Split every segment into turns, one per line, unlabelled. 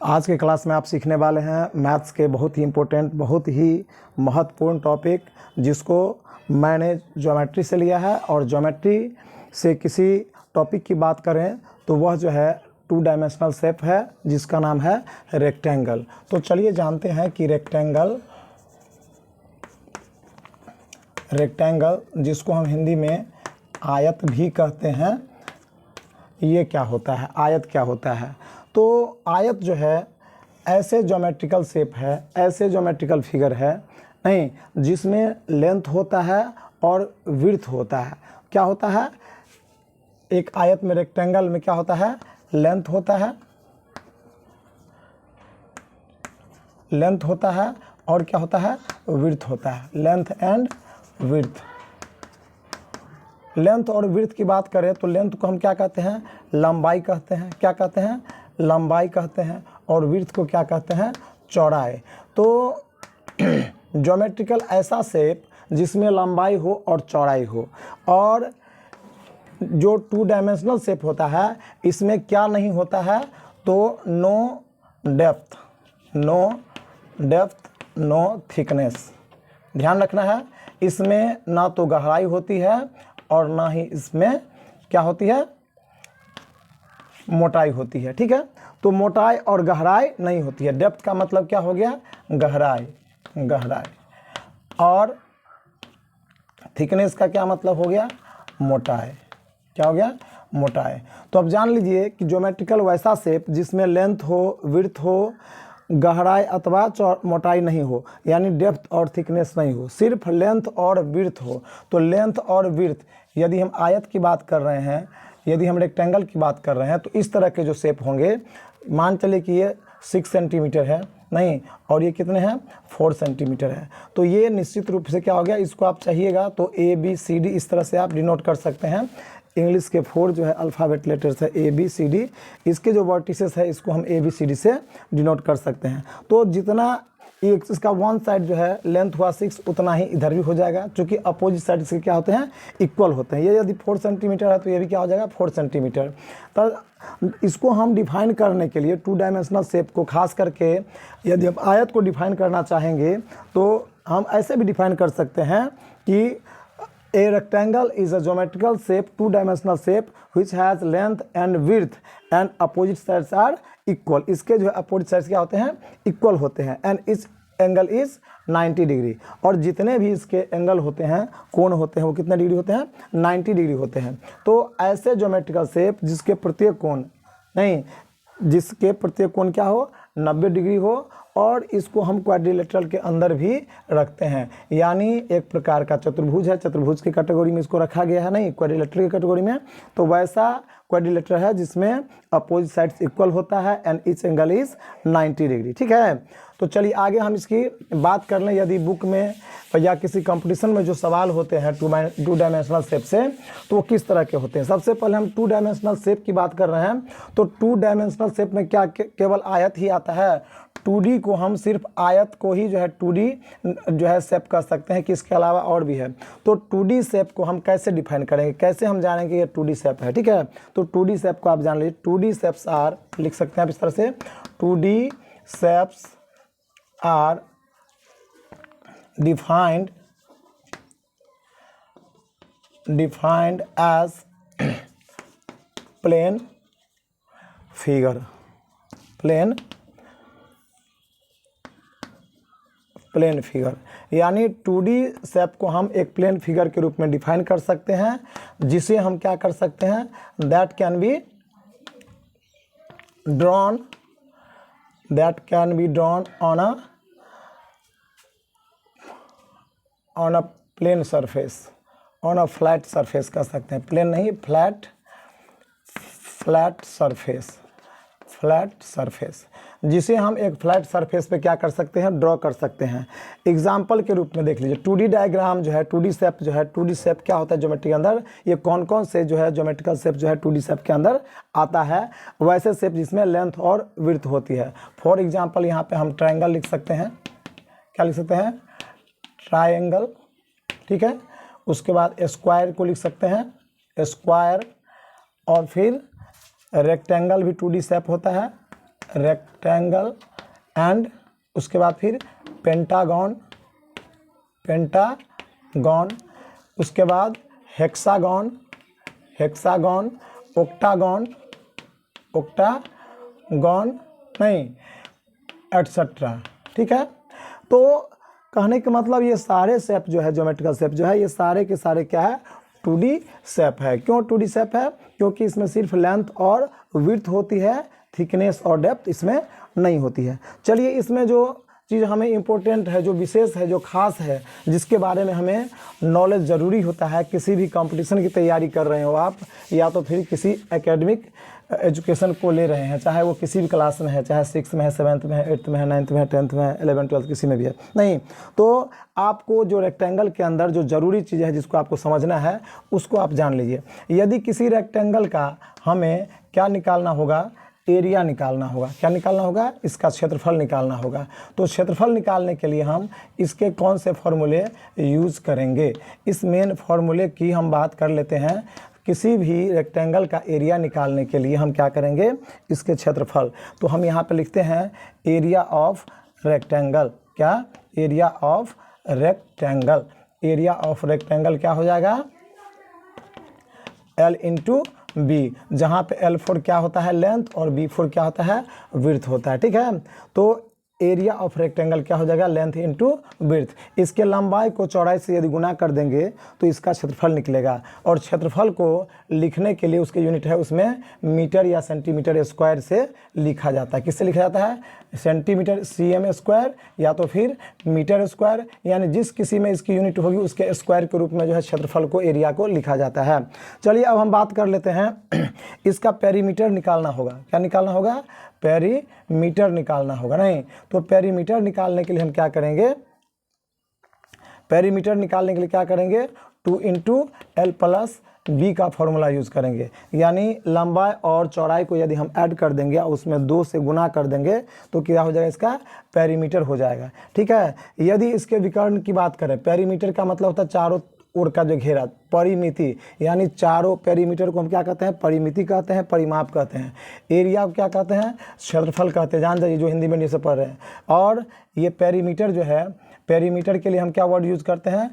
आज के क्लास में आप सीखने वाले हैं मैथ्स के बहुत ही इम्पोर्टेंट, बहुत ही महत्वपूर्ण टॉपिक, जिसको मैंने ज्योमेट्री से लिया है। और ज्योमेट्री से किसी टॉपिक की बात करें तो वह जो है 2 डायमेंशनल शेप है, जिसका नाम है रेक्टेंगल। तो चलिए जानते हैं कि रेक्टेंगल जिसको हम हिंदी में आयत भी कहते हैं, ये क्या होता है, आयत क्या होता है। तो आयत जो है ऐसे ज्योमेट्रिकल शेप है, ऐसे ज्योमेट्रिकल फिगर है नहीं जिसमें लेंथ होता है और विड्थ होता है। क्या होता है, एक आयत में, रेक्टेंगल में क्या होता है, लेंथ होता है, और क्या होता है, विड्थ होता है। Length and width. लेंथ और विड्थ की बात करें तो लेंथ को हम क्या कहते हैं, लंबाई कहते हैं। क्या कहते हैं, लंबाई कहते हैं। और विड्थ को क्या कहते हैं, चौड़ाई। तो ज्योमेट्रिकल ऐसा शेप जिसमें लंबाई हो और चौड़ाई हो। और जो 2 डायमेंशनल शेप होता है इसमें क्या नहीं होता है, तो नो डेप्थ, नो थिकनेस। ध्यान रखना है, इसमें ना तो गहराई होती है और ना ही इसमें क्या होती है, मोटाई होती है। ठीक है, तो मोटाई और गहराई नहीं होती है। डेप्थ का मतलब क्या हो गया, गहराई। और थिकनेस का क्या मतलब हो गया, मोटाई। क्या हो गया, मोटाई। तो अब जान लीजिए कि ज्योमेट्रिकल वैसा शेप जिसमें लेंथ हो, विड्थ हो, गहराई अथवा मोटाई नहीं हो, यानी डेप्थ और थिकनेस नहीं हो, सिर्फ लेंथ और विड्थ हो। तो लेंथ और विड्थ, यदि हम आयत की बात कर रहे हैं, यदि हम रेक्टेंगल की बात कर रहे हैं, तो इस तरह के जो शेप होंगे, मान चले कि ये 6 सेंटीमीटर है नहीं, और ये कितने हैं, 4 सेंटीमीटर है। तो ये निश्चित रूप से क्या हो गया, इसको आप चाहिएगा तो ABCD इस तरह से आप डिनोट कर सकते हैं। इंग्लिश के 4 जो है अल्फ़ाबेट लेटर्स है ABCD, इसके जो वर्टिसेस है इसको हम ABCD से डिनोट कर सकते हैं। तो जितना इसका वन साइड जो है लेंथ हुआ 6, उतना ही इधर भी हो जाएगा, क्योंकि अपोजिट साइड इसके क्या होते हैं, इक्वल होते हैं। ये यदि 4 सेंटीमीटर है तो ये भी क्या हो जाएगा, 4 सेंटीमीटर। पर इसको हम डिफाइन करने के लिए 2 डायमेंशनल शेप को, खास करके यदि हम आयत को डिफाइन करना चाहेंगे तो हम ऐसे भी डिफाइन कर सकते हैं कि A rectangle is a geometrical shape, 2 dimensional shape which has length and width and opposite sides are equal। इसके जो है अपोजिट साइड्स क्या होते हैं, इक्वल होते हैं। एंड इस एंगल इज 90 डिग्री। और जितने भी इसके एंगल होते हैं, कोण होते हैं, वो कितने डिग्री होते हैं, 90 डिग्री होते हैं। तो ऐसे ज्योमेट्रिकल शेप जिसके प्रत्येक कोण क्या हो, 90 डिग्री हो, और इसको हम क्वाड्रिलेटरल के अंदर भी रखते हैं। यानी एक प्रकार का चतुर्भुज है, चतुर्भुज की कैटेगरी में इसको रखा गया है, नहीं क्वाड्रिलेटर की कैटेगरी में। तो वैसा क्वाड्रिलेटर है जिसमें अपोजिट साइड्स इक्वल होता है and each angle is 90 degree. ठीक है, तो चलिए आगे हम इसकी बात कर लें। यदि बुक में या किसी कंपटीशन में जो सवाल होते हैं 2 डायमेंशनल शेप से, तो वो किस तरह के होते हैं। सबसे पहले हम 2 डायमेंशनल शेप की बात कर रहे हैं। तो 2 डायमेंशनल शेप में क्या केवल आयत ही आता है। 2D को हम सिर्फ आयत को ही जो है 2D जो है शेप कर सकते हैं, कि इसके अलावा और भी है। तो 2D शेप को हम कैसे डिफाइन करेंगे, कैसे हम जानेंगे ये 2D शेप है। ठीक है, तो 2D शेप को आप जान लीजिए। 2D शेप्स आर, लिख सकते हैं आप इस तरह से, 2D shapes are defined as plane figure। Plane figure, यानी 2D शेप को हम एक प्लेन फिगर के रूप में डिफाइन कर सकते हैं, जिसे हम क्या कर सकते हैं, that can be drawn on a plane surface, on a flat surface कह सकते हैं, प्लेन नहीं, फ्लैट सरफेस, जिसे हम एक फ्लैट सरफेस पे क्या कर सकते हैं, ड्रॉ कर सकते हैं। एग्जाम्पल के रूप में देख लीजिए, 2D डायग्राम जो है, 2D शेप जो है, 2D शेप क्या होता है ज्योमेट्री के अंदर, ये कौन कौन से जो है ज्योमेट्रिकल शेप जो है 2D शेप के अंदर आता है, वैसे शेप जिसमें लेंथ और विड्थ होती है। फॉर एग्जाम्पल यहाँ पे हम ट्रायंगल लिख सकते हैं। क्या लिख सकते हैं, ट्रायंगल। ठीक है, उसके बाद स्क्वायर को लिख सकते हैं, स्क्वायर। और फिर रेक्टेंगल भी 2D शेप होता है, रेक्टेंगल एंड उसके बाद फिर पेंटागन, उसके बाद हेक्सागन, ओक्टागन नहीं, एटसेट्रा। ठीक है, तो कहने का मतलब ये सारे शेप जो है, ज्योमेट्रिकल शेप जो है, ये सारे के सारे क्या है, 2D शेप है। क्यों 2D शेप है? क्योंकि इसमें सिर्फ लेंथ और विड्थ होती है, थिकनेस और डेप्थ इसमें नहीं होती है। चलिए, इसमें जो चीज़ हमें इम्पोर्टेंट है, जो विशेष है, जो खास है, जिसके बारे में हमें नॉलेज ज़रूरी होता है, किसी भी कंपटीशन की तैयारी कर रहे हो आप, या तो फिर किसी एकेडमिक एजुकेशन को ले रहे हैं, चाहे वो किसी भी क्लास में है, चाहे 6 में है, 7th में है, 8th में है, 9th में है, 10th में है, 11th 12th किसी में भी है, नहीं, तो आपको जो रेक्टेंगल के अंदर जो ज़रूरी चीज़ है, जिसको आपको समझना है, उसको आप जान लीजिए। यदि किसी रेक्टेंगल का हमें क्या निकालना होगा, एरिया निकालना होगा। क्या निकालना होगा? इसका क्षेत्रफल निकालना होगा। तो क्षेत्रफल निकालने के लिए हम इसके कौन से फॉर्मूले यूज़ करेंगे? इस मेन फॉर्मूले की हम बात कर लेते हैं। किसी भी रेक्टेंगल का एरिया निकालने के लिए हम क्या करेंगे? इसके क्षेत्रफल। तो हम यहाँ पे लिखते हैं एरिया ऑफ रेक्टेंगल। क्या? Area of rectangle. Area of rectangle क्या हो जाएगा? L इंटू बी, जहाँ पे L4 क्या होता है? लेंथ, और B4 क्या होता है? विड्थ होता है। ठीक है, तो एरिया ऑफ रेक्टेंगल क्या हो जाएगा? Length into width. इसके लंबाई को चौड़ाई से यदि गुना कर देंगे तो इसका क्षेत्रफल निकलेगा। और क्षेत्रफल को लिखने के लिए उसके यूनिट है, उसमें मीटर या सेंटीमीटर स्क्वायर से लिखा जाता है। किससे लिखा जाता है? सेंटीमीटर cm स्क्वायर या तो फिर मीटर स्क्वायर, यानी जिस किसी में इसकी यूनिट होगी उसके स्क्वायर के रूप में जो है क्षेत्रफल को, एरिया को लिखा जाता है। चलिए, अब हम बात कर लेते हैं इसका पेरीमीटर निकालना होगा। क्या निकालना होगा? पेरीमीटर निकालना होगा। नहीं, तो पेरीमीटर निकालने के लिए हम क्या करेंगे? पेरीमीटर निकालने के लिए क्या करेंगे? 2 इंटू L प्लस बी का फॉर्मूला यूज़ करेंगे। यानी लंबाई और चौड़ाई को यदि हम ऐड कर देंगे और उसमें 2 से गुना कर देंगे तो क्या हो जाएगा? इसका पेरीमीटर हो जाएगा। ठीक है, यदि इसके विकर्ण की बात करें, पेरीमीटर का मतलब होता है चारों ओर का जो घेरा, परिमिति, यानी चारों, पेरीमीटर को हम क्या कहते हैं? परिमिति कहते हैं, परिमाप कहते हैं। एरिया को क्या कहते हैं? क्षेत्रफल कहते हैं। जान जाइए जो हिंदी में ये से पढ़ रहे हैं। और ये पेरीमीटर जो है, पेरीमीटर के लिए हम क्या वर्ड यूज़ करते हैं?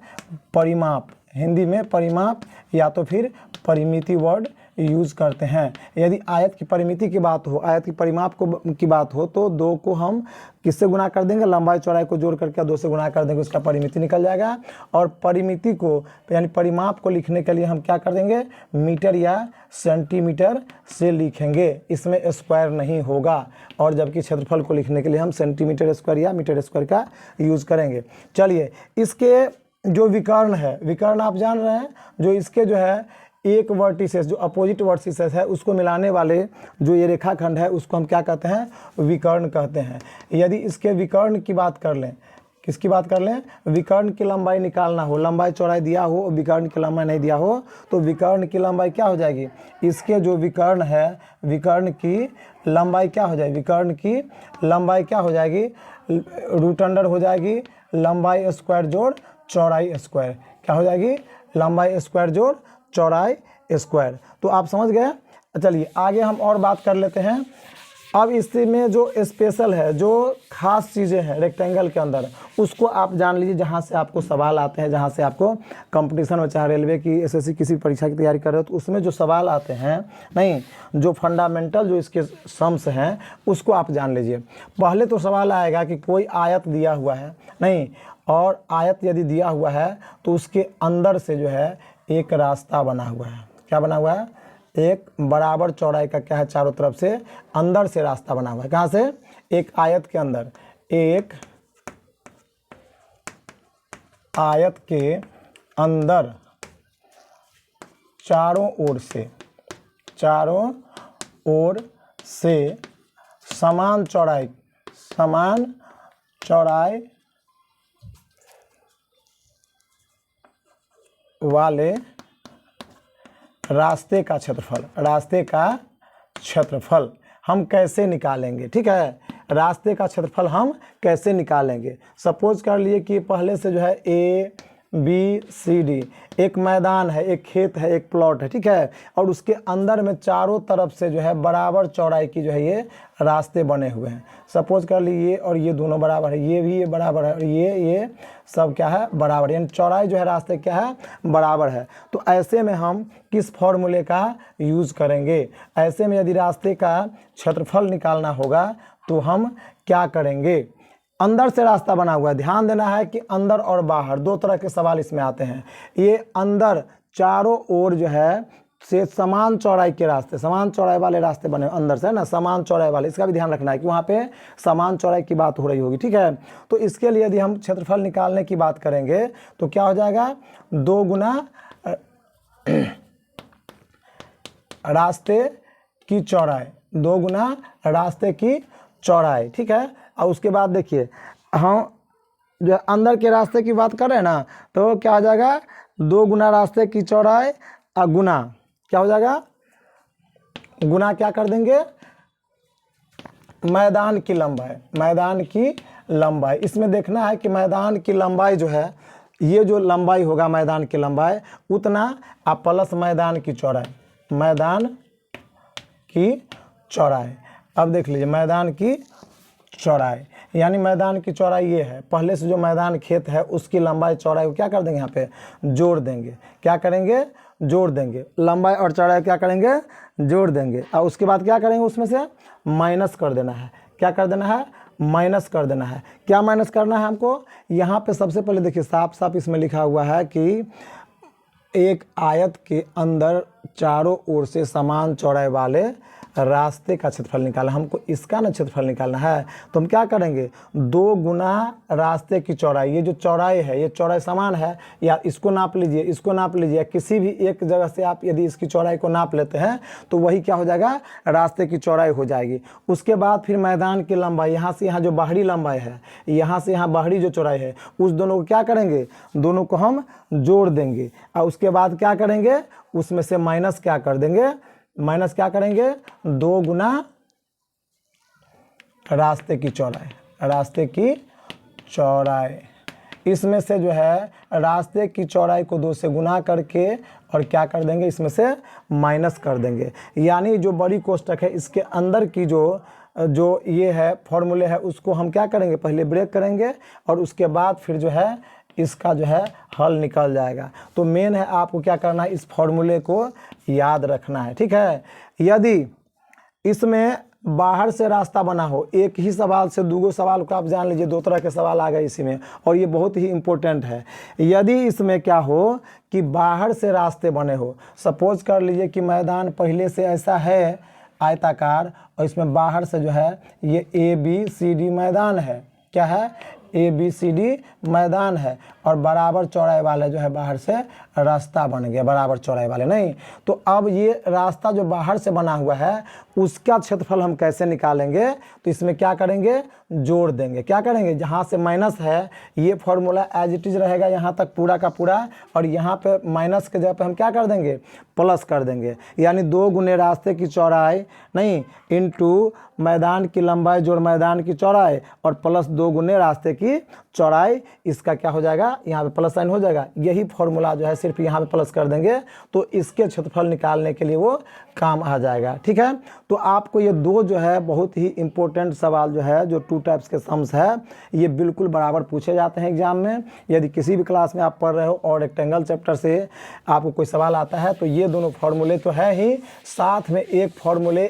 परिमाप। हिंदी में परिमाप या तो फिर परिमिति वर्ड यूज़ करते हैं। यदि आयत की परिमिति की बात हो, आयत की परिमाप की बात हो, तो 2 को हम किससे गुना कर देंगे? लंबाई चौड़ाई को जोड़ करके 2 से गुना कर देंगे, उसका परिमिति निकल जाएगा। और परिमिति को, यानी परिमाप को लिखने के लिए हम क्या कर देंगे? मीटर या सेंटीमीटर से लिखेंगे, इसमें स्क्वायर नहीं होगा। और जबकि क्षेत्रफल को लिखने के लिए हम सेंटीमीटर स्क्वायर या मीटर स्क्वायर का यूज़ करेंगे। चलिए, इसके जो विकर्ण है, विकर्ण आप जान रहे हैं, जो इसके जो है एक वर्टिसेस, जो अपोजिट वर्टिसेस है, उसको मिलाने वाले जो ये रेखाखंड है, उसको हम क्या कहते हैं? विकर्ण कहते हैं। यदि इसके विकर्ण की बात कर लें, किसकी बात कर लें? विकर्ण की लंबाई निकालना हो, लंबाई चौड़ाई दिया हो, विकर्ण की लंबाई नहीं दिया हो, तो विकर्ण की लंबाई क्या हो जाएगी? इसके जो विकर्ण है, विकर्ण की लंबाई क्या हो जाएगी? विकर्ण की लंबाई क्या हो जाएगी? रूट अंडर हो जाएगी लंबाई स्क्वायर जोड़ चौड़ाई स्क्वायर। क्या हो जाएगी? लंबाई स्क्वायर जोड़ चौड़ाई स्क्वायर। तो आप समझ गए। चलिए, आगे हम और बात कर लेते हैं। अब इसमें जो स्पेशल है, जो खास चीज़ें हैं रेक्टेंगल के अंदर, उसको आप जान लीजिए, जहाँ से आपको सवाल आते हैं, जहाँ से आपको कंपटीशन में, चाहे रेलवे की, एसएससी किसी भी परीक्षा की तैयारी कर रहे हो, तो उसमें जो सवाल आते हैं, नहीं, जो फंडामेंटल जो इसके सम्स हैं, उसको आप जान लीजिए। पहले तो सवाल आएगा कि कोई आयत दिया हुआ है, नहीं, और आयत यदि दिया हुआ है तो उसके अंदर से जो है एक रास्ता बना हुआ है। क्या बना हुआ है? एक बराबर चौड़ाई का क्या है? चारों तरफ से अंदर से रास्ता बना हुआ है। कहाँ से? एक आयत के अंदर, एक आयत के अंदर चारों ओर से समान चौड़ाई वाले रास्ते का क्षेत्रफल हम कैसे निकालेंगे? ठीक है, रास्ते का क्षेत्रफल हम कैसे निकालेंगे? सपोज कर लिए कि पहले से जो है A, बी सी डी, एक मैदान है, एक खेत है, एक प्लॉट है, ठीक है, और उसके अंदर में चारों तरफ से जो है बराबर चौड़ाई की जो है ये रास्ते बने हुए हैं। सपोज कर लीजिए और ये दोनों बराबर है, ये भी ये बराबर है और ये सब क्या है बराबर, यानी चौड़ाई जो है रास्ते क्या है बराबर है। तो ऐसे में हम किस फॉर्मूले का यूज़ करेंगे? ऐसे में यदि रास्ते का क्षेत्रफल निकालना होगा तो हम क्या करेंगे? अंदर से रास्ता बना हुआ है, ध्यान देना है कि अंदर और बाहर दो तरह के सवाल इसमें आते हैं। ये अंदर चारों ओर जो है से समान चौड़ाई के रास्ते, समान चौड़ाई वाले रास्ते बने अंदर से ना, समान चौड़ाई वाले, इसका भी ध्यान रखना है कि वहाँ पे समान चौड़ाई की बात हो रही होगी, ठीक है। तो इसके लिए यदि हम क्षेत्रफल निकालने की बात करेंगे तो क्या हो जाएगा? 2 गुना रास्ते की चौड़ाई, 2 गुना रास्ते की चौड़ाई, ठीक है। और उसके बाद देखिए हम जो अंदर के रास्ते की बात कर रहे हैं ना, तो क्या हो जाएगा? 2 गुना रास्ते की चौड़ाई और गुना क्या हो जाएगा? गुना क्या कर देंगे? मैदान की लंबाई, मैदान की लंबाई। इसमें देखना है कि मैदान की लंबाई जो है, ये जो लंबाई होगा मैदान की लंबाई उतना आप प्लस मैदान की चौड़ाई, मैदान की चौड़ाई। अब देख लीजिए मैदान की चौड़ाई, यानी मैदान की चौड़ाई ये है, पहले से जो मैदान खेत है उसकी लंबाई चौड़ाई को क्या कर देंगे? यहाँ पे जोड़ देंगे। क्या करेंगे? जोड़ देंगे। लंबाई और चौड़ाई क्या करेंगे? जोड़ देंगे। और उसके बाद क्या करेंगे? उसमें से माइनस कर देना है। क्या कर देना है? माइनस कर देना है। क्या माइनस करना है हमको? यहाँ पे सबसे पहले देखिए साफ साफ इसमें लिखा हुआ है कि एक आयत के अंदर चारों ओर से समान चौड़ाई वाले रास्ते का क्षेत्रफल निकालना, हमको इसका ना क्षेत्रफल निकालना है। तो हम क्या करेंगे? 2 गुना रास्ते की चौड़ाई, ये जो चौड़ाई है ये चौड़ाई समान है, या इसको नाप लीजिए, इसको नाप लीजिए, किसी भी एक जगह से आप यदि इसकी चौड़ाई को नाप लेते हैं तो वही क्या हो जाएगा? रास्ते की चौड़ाई हो जाएगी। उसके बाद फिर मैदान की लंबाई, यहाँ से यहाँ जो बाहरी लंबाई है, यहाँ से यहाँ बाहरी जो चौड़ाई है, उस दोनों को क्या करेंगे? दोनों को हम जोड़ देंगे। और उसके बाद क्या करेंगे? उसमें से माइनस क्या कर देंगे? माइनस क्या करेंगे? 2 गुना रास्ते की चौड़ाई, रास्ते की चौड़ाई। इसमें से जो है रास्ते की चौड़ाई को 2 से गुना करके और क्या कर देंगे? इसमें से माइनस कर देंगे। यानी जो बड़ी कोष्टक है इसके अंदर की जो ये है फॉर्मूले है उसको हम क्या करेंगे? पहले ब्रेक करेंगे और उसके बाद फिर जो है इसका जो है हल निकल जाएगा। तो मेन है आपको क्या करना है? इस फॉर्मूले को याद रखना है, ठीक है। यदि इसमें बाहर से रास्ता बना हो, एक ही सवाल से 2 सवाल को आप जान लीजिए, 2 तरह के सवाल आ गए इसी में, और ये बहुत ही इम्पोर्टेंट है। यदि इसमें क्या हो कि बाहर से रास्ते बने हो, सपोज कर लीजिए कि मैदान पहले से ऐसा है आयताकार और इसमें बाहर से जो है ये ABCD मैदान है, क्या है? ABCD मैदान है और बराबर चौड़ाई वाले जो है बाहर से रास्ता बन गया, बराबर चौड़ाई वाले नहीं। तो अब ये रास्ता जो बाहर से बना हुआ है उसका क्षेत्रफल हम कैसे निकालेंगे? तो इसमें क्या करेंगे? जोड़ देंगे। क्या करेंगे? जहाँ से माइनस है ये फॉर्मूला एज इट इज रहेगा यहाँ तक पूरा का पूरा, और यहाँ पे माइनस के जगह पे हम क्या कर देंगे? प्लस कर देंगे। यानी 2 गुने रास्ते की चौड़ाई नहीं इनटू मैदान की लंबाई जोड़ मैदान की चौड़ाई और प्लस 2 गुने रास्ते की चौड़ाई, इसका क्या हो जाएगा? यहाँ पे प्लस साइन हो जाएगा। यही फॉर्मूला जो है सिर्फ यहाँ पे प्लस कर देंगे तो इसके क्षेत्रफल निकालने के लिए वो काम आ जाएगा, ठीक है। तो आपको ये 2 जो है बहुत ही इंपॉर्टेंट सवाल जो है, जो 2 टाइप्स के सम्स है, ये बिल्कुल बराबर पूछे जाते हैं एग्जाम में। यदि किसी भी क्लास में आप पढ़ रहे हो और रेक्टेंगल चैप्टर से आपको कोई सवाल आता है तो ये दोनों फॉर्मूले तो है ही, साथ में एक फॉर्मूले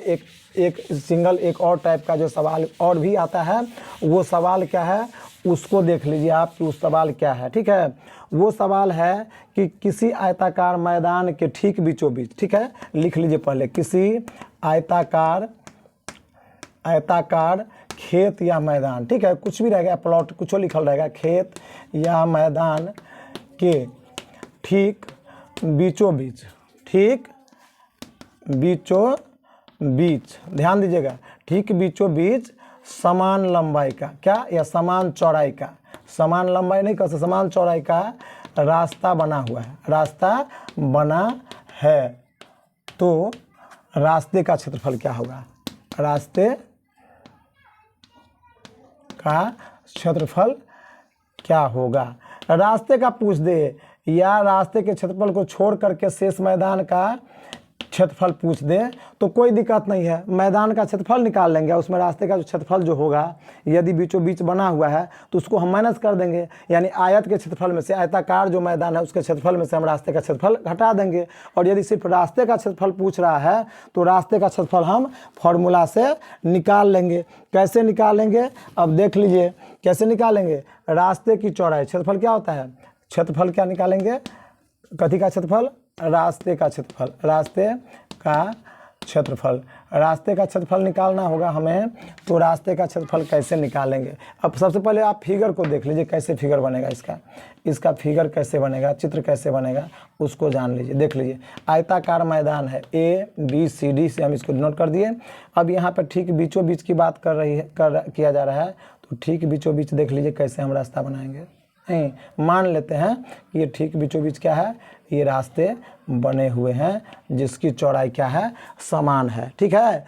एक सिंगल एक और टाइप का जो सवाल और भी आता है, वो सवाल क्या है उसको देख लीजिए आप कि उस सवाल क्या है, ठीक है। वो सवाल है कि किसी आयताकार मैदान के ठीक बीचों बीच, ठीक है, लिख लीजिए पहले, किसी आयताकार खेत या मैदान, ठीक है, कुछ भी रहेगा, प्लॉट कुछ लिखल रहेगा, खेत या मैदान के ठीक बीचों बीच, ठीक बीचों बीच, ध्यान दीजिएगा, ठीक बीचों बीच समान लंबाई का, क्या, या समान चौड़ाई का, समान लंबाई नहीं कर सकते, समान चौड़ाई का रास्ता बना हुआ है, रास्ता बना है, तो रास्ते का क्षेत्रफल क्या होगा? रास्ते का क्षेत्रफल क्या होगा? रास्ते का पूछ दे या रास्ते के क्षेत्रफल को छोड़ करके शेष मैदान का क्षेत्रफल पूछ दे तो कोई दिक्कत नहीं है, मैदान का क्षेत्रफल निकाल लेंगे। उसमें रास्ते का जो क्षेत्रफल जो होगा यदि बीचों बीच बना हुआ है तो उसको हम माइनस कर देंगे, यानी आयत के क्षेत्रफल में से, आयताकार जो मैदान है उसके क्षेत्रफल में से हम रास्ते का क्षेत्रफल घटा देंगे। और यदि सिर्फ रास्ते का क्षेत्रफल पूछ रहा है तो रास्ते का क्षेत्रफल हम फॉर्मूला से निकाल लेंगे। कैसे निकालेंगे अब देख लीजिए, कैसे निकालेंगे। रास्ते की चौड़ाई, क्षेत्रफल क्या होता है, क्षेत्रफल क्या निकालेंगे, कथी का क्षेत्रफल, रास्ते का क्षेत्रफल, रास्ते का क्षेत्रफल, रास्ते का क्षेत्रफल निकालना होगा हमें। तो रास्ते का क्षेत्रफल कैसे निकालेंगे, अब सबसे पहले आप फिगर को देख लीजिए, कैसे फिगर बनेगा इसका फिगर कैसे बनेगा, चित्र कैसे बनेगा उसको जान लीजिए। देख लीजिए आयताकार मैदान है, ABCD से हम इसको नोट कर दिए। अब यहाँ पर ठीक बीचों बीच की बात किया जा रहा है, तो ठीक बीचों बीच देख लीजिए कैसे हम रास्ता बनाएंगे। नहीं, मान लेते हैं कि ये ठीक बीचों बीच क्या है, ये रास्ते बने हुए हैं जिसकी चौड़ाई क्या है, समान है। ठीक है,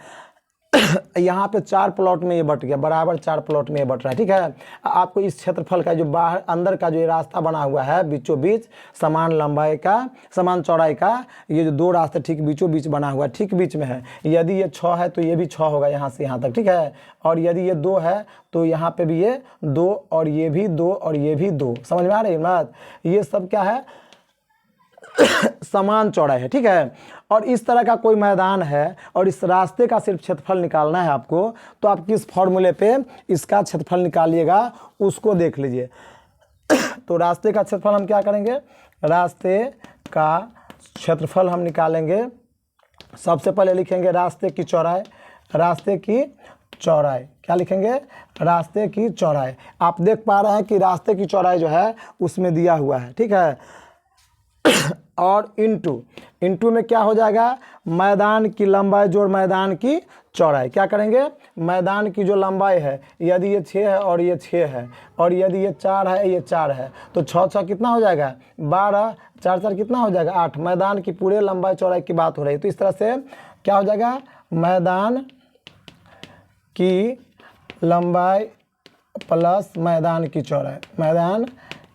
यहाँ पे 4 प्लॉट में ये बट गया, बराबर 4 प्लॉट में ये बट रहा है। ठीक है, आपको इस क्षेत्रफल का जो बाहर अंदर का जो ये रास्ता बना हुआ है बीचों बीच समान लंबाई का, समान चौड़ाई का, ये जो 2 रास्ते ठीक बीचों बीच बना हुआ है, ठीक बीच में है। यदि ये 6 है तो ये भी 6 होगा यहाँ से यहाँ तक। ठीक है, और यदि ये 2 है तो यहाँ पे भी ये 2 और ये भी 2 और ये भी 2। समझ में आ रही है बात, ये सब क्या है, समान चौड़ाई है। ठीक है, और इस तरह का कोई मैदान है और इस रास्ते का सिर्फ क्षेत्रफल निकालना है आपको, तो आप किस फॉर्मूले पे इसका क्षेत्रफल निकालिएगा उसको देख लीजिए। तो रास्ते का क्षेत्रफल हम क्या करेंगे, रास्ते का क्षेत्रफल हम निकालेंगे। सबसे पहले लिखेंगे रास्ते की चौड़ाई, रास्ते की चौड़ाई क्या लिखेंगे, रास्ते की चौड़ाई। आप देख पा रहे हैं कि रास्ते की चौड़ाई जो है उसमें दिया हुआ है। ठीक है, और इंटू में क्या हो जाएगा, मैदान की लंबाई जोड़ मैदान की चौड़ाई। क्या करेंगे, मैदान की जो लंबाई है, यदि ये 6 है और ये 6 है और यदि ये 4 है ये 4 है तो 6 6 कितना हो जाएगा, 12, 4 4 कितना हो जाएगा, 8। मैदान की पूरे लंबाई चौड़ाई की बात हो रही है, तो इस तरह से क्या हो जाएगा, मैदान की लंबाई प्लस मैदान की चौड़ाई, मैदान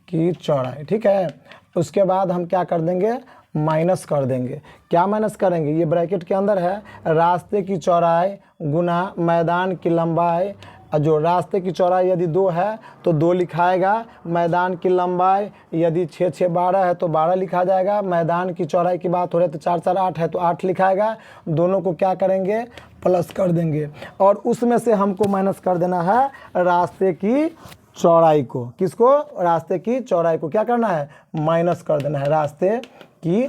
की चौड़ाई। ठीक है, उसके बाद हम क्या कर देंगे, माइनस कर देंगे। क्या माइनस करेंगे, ये ब्रैकेट के अंदर है, रास्ते की चौड़ाई गुना मैदान की लंबाई। जो रास्ते की चौड़ाई यदि 2 है तो 2 लिखाएगा, मैदान की लंबाई यदि 6 6 12 है तो 12 लिखा जाएगा। मैदान की चौड़ाई की बात हो रही है तो 4 4 8 है तो 8 लिखाएगा। दोनों को क्या करेंगे, प्लस कर देंगे और उसमें से हमको माइनस कर देना है रास्ते की चौड़ाई को। किसको, रास्ते की चौड़ाई को क्या करना है, माइनस कर देना है रास्ते की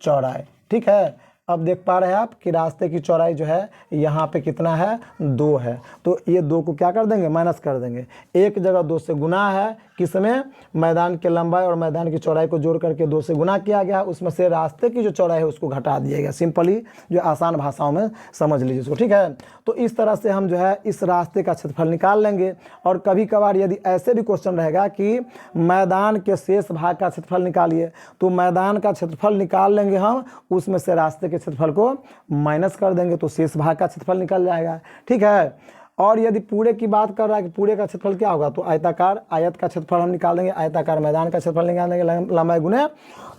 चौड़ाई। ठीक है, अब देख पा रहे हैं आप कि रास्ते की चौड़ाई जो है यहाँ पे कितना है, 2 है, तो ये 2 को क्या कर देंगे, माइनस कर देंगे। एक जगह 2 से गुना है, किसमें, मैदान के लंबाई और मैदान की चौड़ाई को जोड़ करके 2 से गुना किया गया, उसमें से रास्ते की जो चौड़ाई है उसको घटा दिया गया। सिंपली जो आसान भाषाओं में समझ लीजिए इसको। ठीक है, तो इस तरह से हम जो है इस रास्ते का क्षेत्रफल निकाल लेंगे। और कभी कभार यदि ऐसे भी क्वेश्चन रहेगा कि मैदान के शेष भाग का क्षेत्रफल निकालिए, तो मैदान का क्षेत्रफल निकाल लेंगे हम, उसमें से रास्ते के क्षेत्रफल को माइनस कर देंगे तो शेष भाग का क्षेत्रफल निकल जाएगा। ठीक है, और यदि पूरे की बात कर रहा है कि पूरे का क्षेत्रफल क्या होगा, तो आयताकार, आयत का क्षेत्रफल हम निकाल देंगे, आयताकार मैदान का क्षेत्रफल निकाल देंगे, लंबाई गुने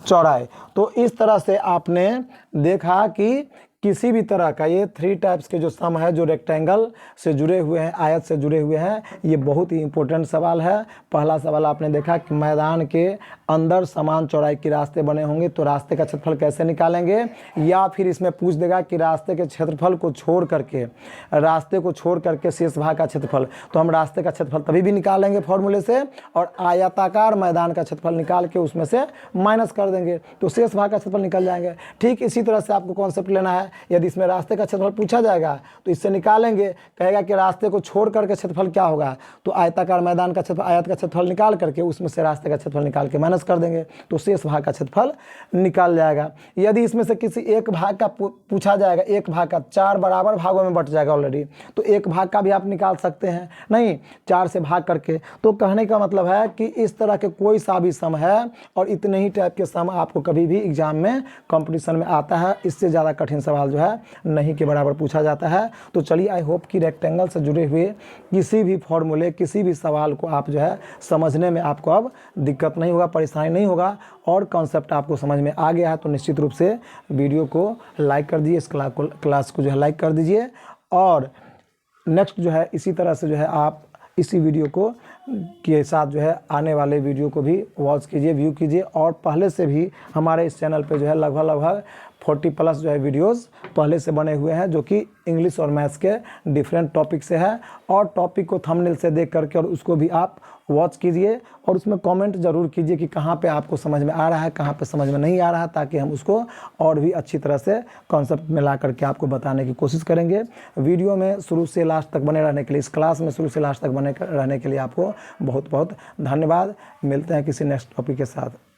चौड़ाई। तो इस तरह से आपने देखा कि किसी भी तरह का ये 3 टाइप्स के जो सम है जो रेक्टेंगल से जुड़े हुए हैं, आयत से जुड़े हुए हैं, ये बहुत ही इंपॉर्टेंट सवाल है। पहला सवाल आपने देखा कि मैदान के अंदर समान चौड़ाई के रास्ते बने होंगे तो रास्ते का क्षेत्रफल कैसे निकालेंगे, या फिर इसमें पूछ देगा कि रास्ते के क्षेत्रफल को छोड़ करके, रास्ते को छोड़ करके शेष भाग का क्षेत्रफल, तो हम रास्ते का क्षेत्रफल तभी भी निकालेंगे फॉर्मूले से और आयताकार मैदान का क्षेत्रफल निकाल के उसमें से माइनस कर देंगे तो शेष भाग का क्षेत्रफल निकल जाएंगे। ठीक इसी तरह से आपको कॉन्सेप्ट लेना है। यदि इसमें रास्ते का क्षेत्रफल पूछा जाएगा तो इससे निकालेंगे, कहेगा कि रास्ते को छोड़ करके क्षेत्रफल क्या होगा, तो आयताकार मैदान का क्षेत्रफल, आयत का क्षेत्रफल निकाल करके उसमें से रास्ते का क्षेत्रफल निकाल के माइनस कर देंगे तो शेष भाग का क्षेत्रफल निकल जाएगा। यदि इसमें से किसी एक भाग का पूछा जाएगा, एक भाग का 4 बराबर भागों में बट जाएगा ऑलरेडी, तो एक भाग का भी आप निकाल सकते हैं, नहीं 4 से भाग करके। तो कहने का मतलब है कि इस तरह के कोई सा भी सम है और इतने ही टाइप के सम आपको कभी भी एग्जाम में कंपटीशन में आता है, इससे ज़्यादा कठिन सवाल सवाल जो है नहीं के बराबर पूछा जाता है। तो चलिए, आई होप कि रेक्टेंगल से जुड़े हुए किसी भी फॉर्मूले, किसी भी सवाल को आप जो है समझने में आपको अब दिक्कत नहीं होगा, परेशानी नहीं होगा और कॉन्सेप्ट आपको समझ में आ गया है। तो निश्चित रूप से वीडियो को लाइक कर दीजिए, इस क्लास को जो है लाइक कर दीजिए और नेक्स्ट जो है इसी तरह से जो है आप इसी वीडियो को के साथ जो है आने वाले वीडियो को भी वॉच कीजिए, व्यू कीजिए। और पहले से भी हमारे इस चैनल पे जो है लगभग 40+ जो है वीडियोस पहले से बने हुए हैं, जो कि इंग्लिश और मैथ्स के डिफरेंट टॉपिक से है। और टॉपिक को थंबनेल से देख करके और उसको भी आप वॉच कीजिए और उसमें कमेंट ज़रूर कीजिए कि कहाँ पे आपको समझ में आ रहा है, कहाँ पे समझ में नहीं आ रहा है, ताकि हम उसको और भी अच्छी तरह से कॉन्सेप्ट में ला करके आपको बताने की कोशिश करेंगे। वीडियो में शुरू से लास्ट तक बने रहने के लिए, इस क्लास में शुरू से लास्ट तक बने रहने के लिए आपको बहुत बहुत धन्यवाद। मिलते हैं किसी नेक्स्ट टॉपिक के साथ।